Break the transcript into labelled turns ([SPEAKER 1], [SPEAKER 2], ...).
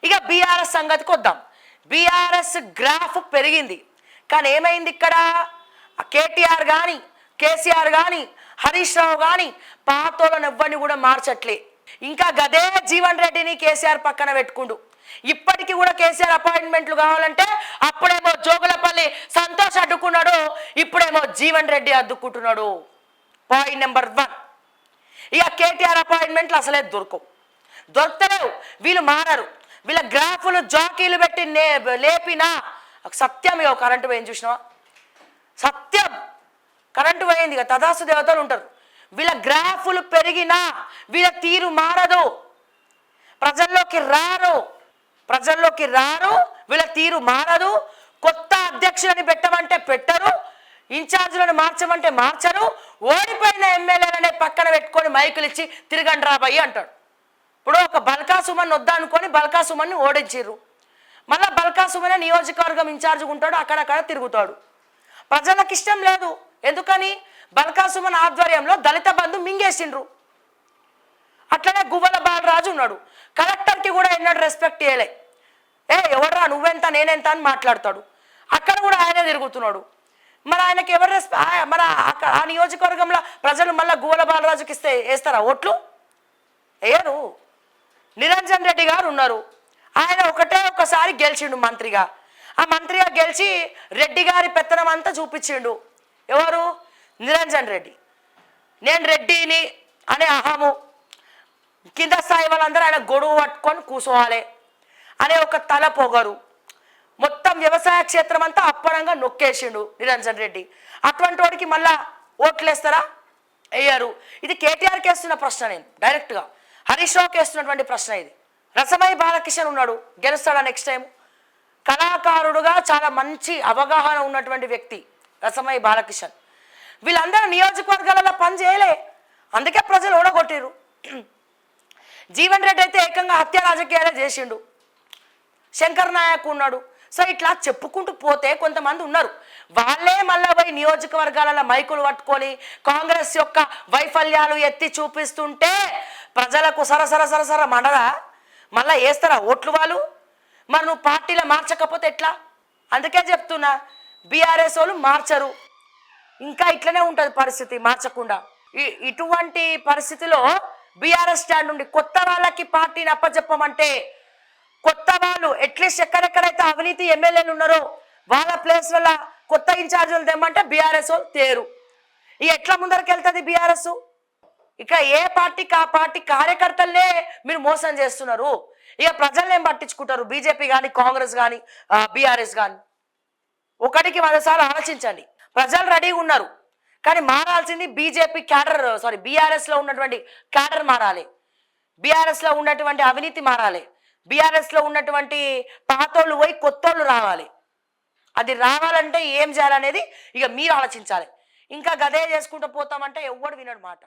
[SPEAKER 1] ఇక బీఆర్ఎస్ సంగతికి వద్దాం. BRS graph పెరిగింది, కానీ ఏమైంది ఇక్కడ? కేటీఆర్ కానీ, కేసీఆర్ కానీ, హరీష్ రావు కానీ పాతోళ్ళని ఎవ్వరిని కూడా మార్చట్లే. ఇంకా గదే జీవన్ రెడ్డిని కేసీఆర్ పక్కన పెట్టుకుండు. ఇప్పటికీ కూడా కేసీఆర్ అపాయింట్మెంట్లు కావాలంటే అప్పుడేమో జోగులపల్లి సంతోష్ అడ్డుకున్నాడు, ఇప్పుడేమో జీవన్ రెడ్డి అడ్డుకుంటున్నాడు. Point number 1. ఇక కేటీఆర్ అపాయింట్మెంట్లు అసలే దొరకలేవు. వీళ్ళు మారరు. వీళ్ళ గ్రాఫులు జాకీలు పెట్టి లేపినా సత్యం. ఇక కరెంటు పోయింది చూసినావా? సత్యం, కరెంటు పోయింది. ఇక తదాసు దేవతలు ఉంటారు. వీళ్ళ గ్రాఫులు పెరిగినా వీళ్ళ తీరు మారదు. ప్రజల్లోకి రారు, వీళ్ళ తీరు మారదు. కొత్త అధ్యక్షులని పెట్టమంటే పెట్టరు, ఇన్ఛార్జీలను మార్చమంటే మార్చరు. ఓడిపోయిన ఎమ్మెల్యేలనే పక్కన పెట్టుకొని మైకులు ఇచ్చి తిరగండి రాబోయి అంటాడు. ఇప్పుడు ఒక బల్కా సుమన్ వద్దా అనుకొని బల్కా సుమన్ని ఓడించిర్రు. మళ్ళీ బల్కా సుమన్ నియోజకవర్గం ఇన్ఛార్జ్గా ఉంటాడు, అక్కడక్కడ తిరుగుతాడు. ప్రజలకు ఇష్టం లేదు. ఎందుకని? బల్కా సుమన్ ఆధ్వర్యంలో దళిత బంధు మింగేసిండ్రు. అట్లనే గువ్వల బాలరాజు ఉన్నాడు, కలెక్టర్కి కూడా ఎన్నడూ రెస్పెక్ట్ చేయలే. ఎవర్రా నువ్వెంత నేనెంత అని మాట్లాడతాడు. అక్కడ కూడా ఆయనే తిరుగుతున్నాడు. మరి ఆయనకి ఎవరు మన ఆ నియోజకవర్గంలో ప్రజలు మళ్ళీ గువ్వల బాలరాజుకి వేస్తారా ఓట్లు? వేయరు. నిరంజన్ రెడ్డి గారు ఉన్నారు, ఆయన ఒకసారి గెలిచిండు మంత్రిగా. ఆ మంత్రిగా గెలిచి రెడ్డి గారి పెత్తనం అంతా చూపించిండు. ఎవరు? నిరంజన్ రెడ్డి. నేను రెడ్డిని అనే అహము, కింద స్థాయి వాళ్ళందరూ ఆయన గొడుగు పట్టుకొని కూర్చోవాలి అనే ఒక తల పొగరు. మొత్తం వ్యవసాయ క్షేత్రం అంతా అప్పనంగా నొక్కేసిండు నిరంజన్ రెడ్డి. అటువంటి వాడికి మళ్ళా ఓట్లు వేస్తారా? వేయరు. ఇది కేటీఆర్కి వేస్తున్న ప్రశ్న, నేను డైరెక్ట్గా హరీష్ రావుకి వేస్తున్నటువంటి ప్రశ్న ఇది. రసమై బాలకిషన్ ఉన్నాడు, గెలుస్తాడా నెక్స్ట్ టైం? కళాకారుడుగా చాలా మంచి అవగాహన ఉన్నటువంటి వ్యక్తి రసమై బాలకిషన్. వీళ్ళందరూ నియోజకవర్గాలలో పని చేయలే, అందుకే ప్రజలు ఓడగొట్టిరు. జీవన్ రెడ్డి అయితే ఏకంగా హత్య రాజకీయాలే చేసిండు. శంకర్ నాయక్ ఉన్నాడు. సో ఇట్లా చెప్పుకుంటూ పోతే కొంతమంది ఉన్నారు, వాళ్ళే మళ్ళీ పోయి నియోజకవర్గాలలో మైకులు పట్టుకొని కాంగ్రెస్ యొక్క వైఫల్యాలు ఎత్తి చూపిస్తుంటే ప్రజలకు సరసర మండదా? మళ్ళీ వేస్తారా ఓట్లు వాళ్ళు? మరి నువ్వు పార్టీలో మార్చకపోతే ఎట్లా? అందుకే చెప్తున్నా, బీఆర్ఎస్ వాళ్ళు మార్చరు, ఇంకా ఇట్లనే ఉంటుంది పరిస్థితి మార్చకుండా. ఇటువంటి పరిస్థితిలో బీఆర్ఎస్ స్టాండ్ ఉండి కొత్త వాళ్ళకి పార్టీని అప్పచెప్పమంటే, కొత్త వాళ్ళు అట్లీస్ట్ ఎక్కడెక్కడైతే అవినీతి ఎమ్మెల్యేలు ఉన్నారో వాళ్ళ ప్లేస్లలో కొత్త ఇన్ఛార్జీలు తెమ్మంటే బీఆర్ఎస్ వాళ్ళు తేరు. ఇక ఎట్లా ముందరికి వెళ్తుంది బీఆర్ఎస్? ఇక ఏ పార్టీకి ఆ పార్టీ కార్యకర్తలనే మీరు మోసం చేస్తున్నారు. ఇక ప్రజల్ని ఏం పట్టించుకుంటారు? బీజేపీ కానీ, కాంగ్రెస్ కానీ, బీఆర్ఎస్ కానీ. ఒకటికి 100 సార్లు ఆలోచించండి. ప్రజలు రెడీగా ఉన్నారు, కానీ మారాల్సింది బీజేపీ క్యాడర్, బీఆర్ఎస్లో ఉన్నటువంటి క్యాడర్ మారాలి, బీఆర్ఎస్లో ఉన్నటువంటి అవినీతి మారాలి, బీఆర్ఎస్లో ఉన్నటువంటి పాతోళ్ళు పోయి కొత్తోళ్ళు రావాలి. అది రావాలంటే ఏం చేయాలనేది ఇక మీరు ఆలోచించాలి. ఇంకా గదే చేసుకుంటూ పోతామంటే ఎవ్వడు వినడు మాట.